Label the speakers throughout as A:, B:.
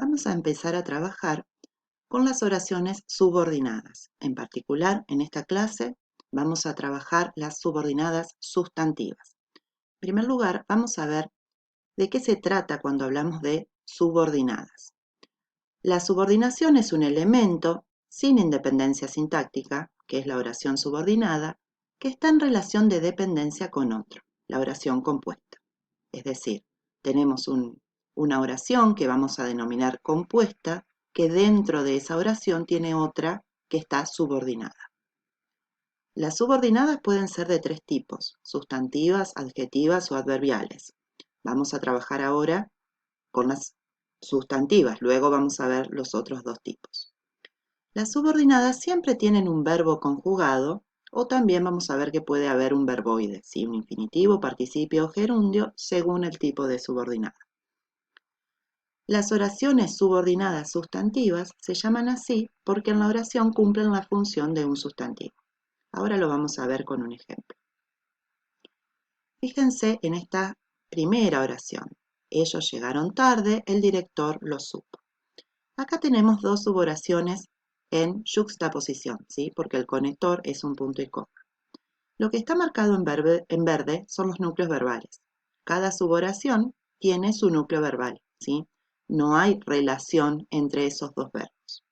A: Vamos a empezar a trabajar con las oraciones subordinadas. En particular, en esta clase vamos a trabajar las subordinadas sustantivas. En primer lugar, vamos a ver de qué se trata cuando hablamos de subordinadas. La subordinación es un elemento sin independencia sintáctica, que es la oración subordinada, que está en relación de dependencia con otro, la oración compuesta. Es decir, tenemos una oración que vamos a denominar compuesta, que dentro de esa oración tiene otra que está subordinada. Las subordinadas pueden ser de tres tipos: sustantivas, adjetivas o adverbiales. Vamos a trabajar ahora con las sustantivas, luego vamos a ver los otros dos tipos. Las subordinadas siempre tienen un verbo conjugado, o también vamos a ver que puede haber un verboide, ¿sí? Un infinitivo, participio o gerundio, según el tipo de subordinada. Las oraciones subordinadas sustantivas se llaman así porque en la oración cumplen la función de un sustantivo. Ahora lo vamos a ver con un ejemplo. Fíjense en esta primera oración. Ellos llegaron tarde, el director lo supo. Acá tenemos dos suboraciones en yuxtaposición, ¿sí? Porque el conector es un punto y coma. Lo que está marcado en verde son los núcleos verbales. Cada suboración tiene su núcleo verbal, ¿sí? No hay relación entre esos dos verbos.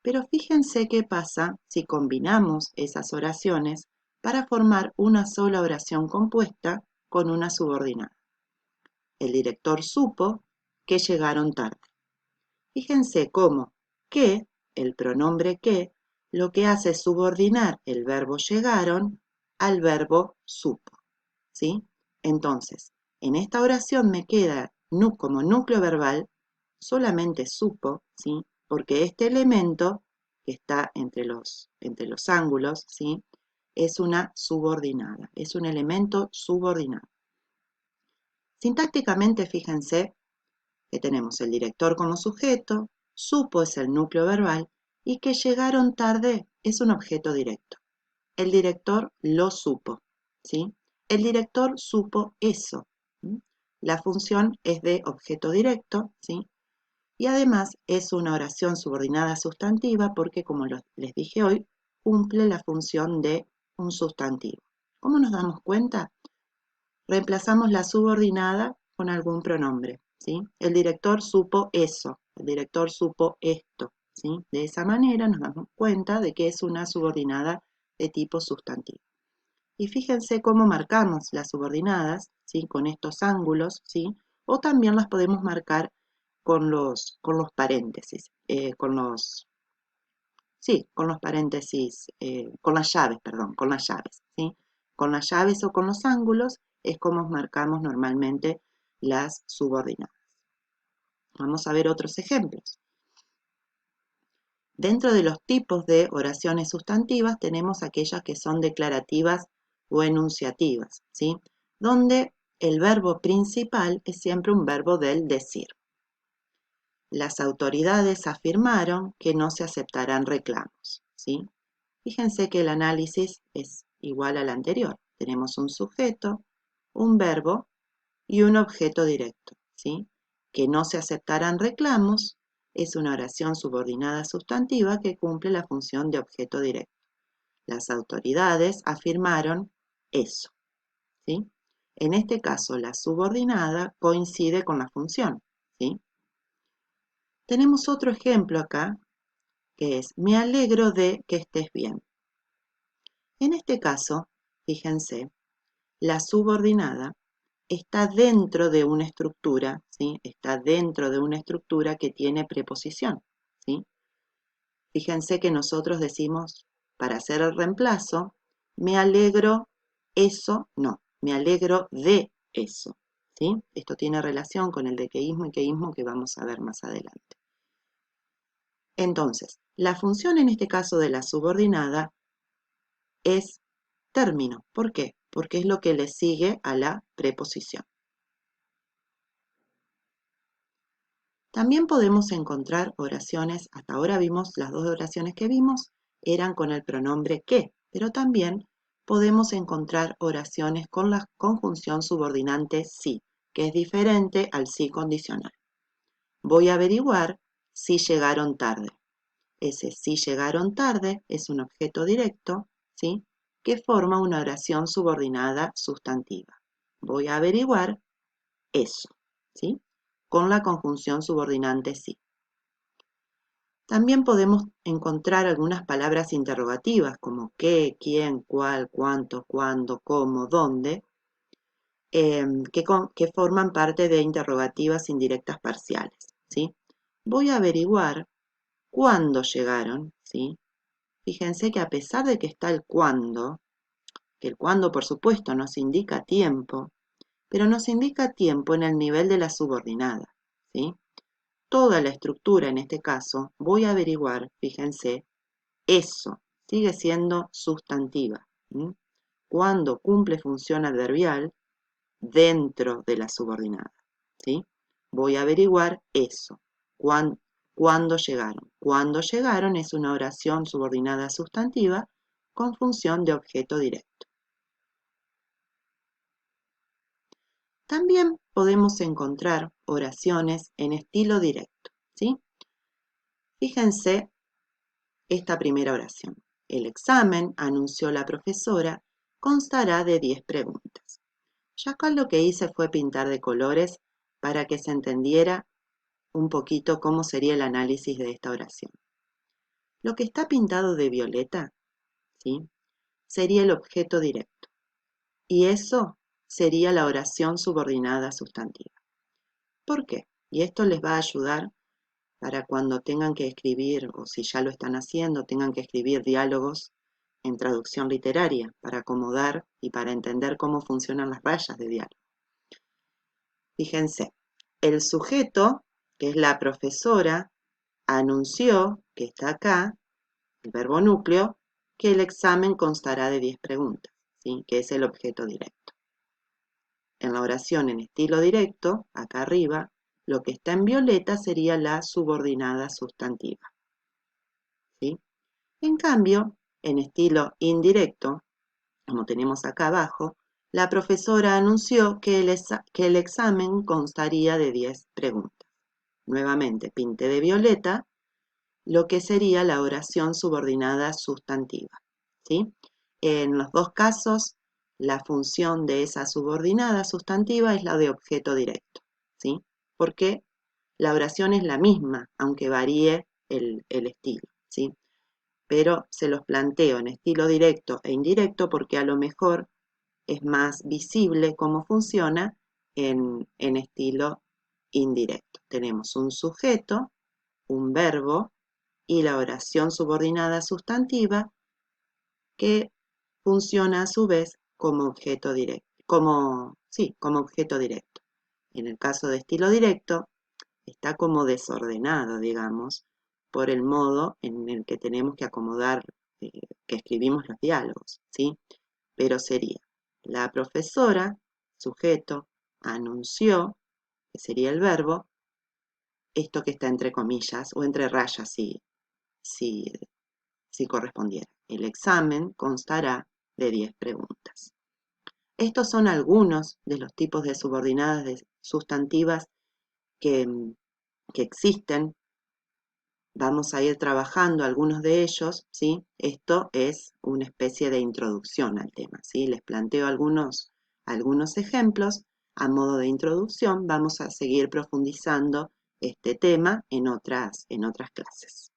A: Pero fíjense qué pasa si combinamos esas oraciones para formar una sola oración compuesta con una subordinada. El director supo que llegaron tarde. Fíjense cómo que, el pronombre que, lo que hace es subordinar el verbo llegaron al verbo supo, ¿sí? Entonces, en esta oración me queda como núcleo verbal solamente supo, ¿sí? Porque este elemento que está entre los ángulos, ¿sí? Es una subordinada, es un elemento subordinado. Sintácticamente, fíjense que tenemos el director como sujeto, supo es el núcleo verbal y que llegaron tarde es un objeto directo. El director lo supo, ¿sí? El director supo eso. ¿Sí? La función es de objeto directo, ¿sí? Y además es una oración subordinada sustantiva porque, como les dije hoy, cumple la función de un sustantivo. ¿Cómo nos damos cuenta? Reemplazamos la subordinada con algún pronombre, ¿sí? El director supo eso, el director supo esto, ¿sí? De esa manera nos damos cuenta de que es una subordinada de tipo sustantivo. Y fíjense cómo marcamos las subordinadas, ¿sí? Con estos ángulos, ¿sí? O también las podemos marcar con los paréntesis, con los paréntesis, con las llaves, ¿sí? Con las llaves o con los ángulos es como marcamos normalmente las subordinadas. Vamos a ver otros ejemplos. Dentro de los tipos de oraciones sustantivas tenemos aquellas que son declarativas o enunciativas, ¿sí? Donde el verbo principal es siempre un verbo del decir. Las autoridades afirmaron que no se aceptarán reclamos, ¿sí? Fíjense que el análisis es igual al anterior. Tenemos un sujeto, un verbo y un objeto directo, ¿sí? Que no se aceptarán reclamos es una oración subordinada sustantiva que cumple la función de objeto directo. Las autoridades afirmaron eso, ¿sí? En este caso, la subordinada coincide con la función, ¿sí? Tenemos otro ejemplo acá, que es: me alegro de que estés bien. En este caso, fíjense, la subordinada está dentro de una estructura, ¿sí? Está dentro de una estructura que tiene preposición, ¿sí? Fíjense que nosotros decimos, para hacer el reemplazo, me alegro eso, no, me alegro de eso, ¿sí? Esto tiene relación con el dequeísmo y queísmo que vamos a ver más adelante. Entonces, la función en este caso de la subordinada es término. ¿Por qué? Porque es lo que le sigue a la preposición. También podemos encontrar oraciones, hasta ahora vimos, las dos oraciones que vimos eran con el pronombre que, pero también podemos encontrar oraciones con la conjunción subordinante sí, que es diferente al sí condicional. Voy a averiguar si llegaron tarde. Ese si llegaron tarde es un objeto directo, ¿sí? Que forma una oración subordinada sustantiva. Voy a averiguar eso, ¿sí? Con la conjunción subordinante sí. También podemos encontrar algunas palabras interrogativas como qué, quién, cuál, cuánto, cuándo, cómo, dónde, que forman parte de interrogativas indirectas parciales, ¿sí? Voy a averiguar cuándo llegaron, ¿sí? Fíjense que a pesar de que está el cuándo, que el cuándo por supuesto nos indica tiempo, pero nos indica tiempo en el nivel de la subordinada, ¿sí? Toda la estructura en este caso, voy a averiguar, fíjense, eso sigue siendo sustantiva. Cuando cumple función adverbial dentro de la subordinada. ¿Sí? Voy a averiguar eso. ¿Cuándo llegaron? Cuando llegaron es una oración subordinada sustantiva con función de objeto directo. También podemos encontrar oraciones en estilo directo. ¿Sí? Fíjense esta primera oración. El examen, anunció la profesora, constará de 10 preguntas. Yo acá lo que hice fue pintar de colores para que se entendiera un poquito cómo sería el análisis de esta oración. Lo que está pintado de violeta, ¿sí? Sería el objeto directo. Y eso sería la oración subordinada sustantiva. ¿Por qué? Y esto les va a ayudar para cuando tengan que escribir, o si ya lo están haciendo, tengan que escribir diálogos en traducción literaria para acomodar y para entender cómo funcionan las rayas de diálogo. Fíjense, el sujeto, que es la profesora, anunció, que está acá, el verbo núcleo, que el examen constará de 10 preguntas, ¿sí? Que es el objeto directo. En la oración en estilo directo, acá arriba, lo que está en violeta sería la subordinada sustantiva, ¿sí? En cambio, en estilo indirecto, como tenemos acá abajo, la profesora anunció que el examen constaría de 10 preguntas. Nuevamente, pinté de violeta lo que sería la oración subordinada sustantiva, ¿sí? En los dos casos, la función de esa subordinada sustantiva es la de objeto directo, ¿sí? Porque la oración es la misma, aunque varíe el estilo, ¿sí? Pero se los planteo en estilo directo e indirecto porque a lo mejor es más visible cómo funciona en estilo indirecto. Tenemos un sujeto, un verbo y la oración subordinada sustantiva que funciona a su vez como objeto directo, como objeto directo. En el caso de estilo directo, está como desordenado, digamos, por el modo en el que tenemos que acomodar, que escribimos los diálogos, ¿sí? Pero sería, la profesora, sujeto, anunció, que sería el verbo, esto que está entre comillas o entre rayas si, si correspondiera. El examen constará de 10 preguntas. Estos son algunos de los tipos de subordinadas sustantivas que, que existen. Vamos a ir trabajando algunos de ellos, ¿sí? Esto es una especie de introducción al tema, ¿sí? Les planteo algunos ejemplos a modo de introducción. Vamos a seguir profundizando este tema en otras clases.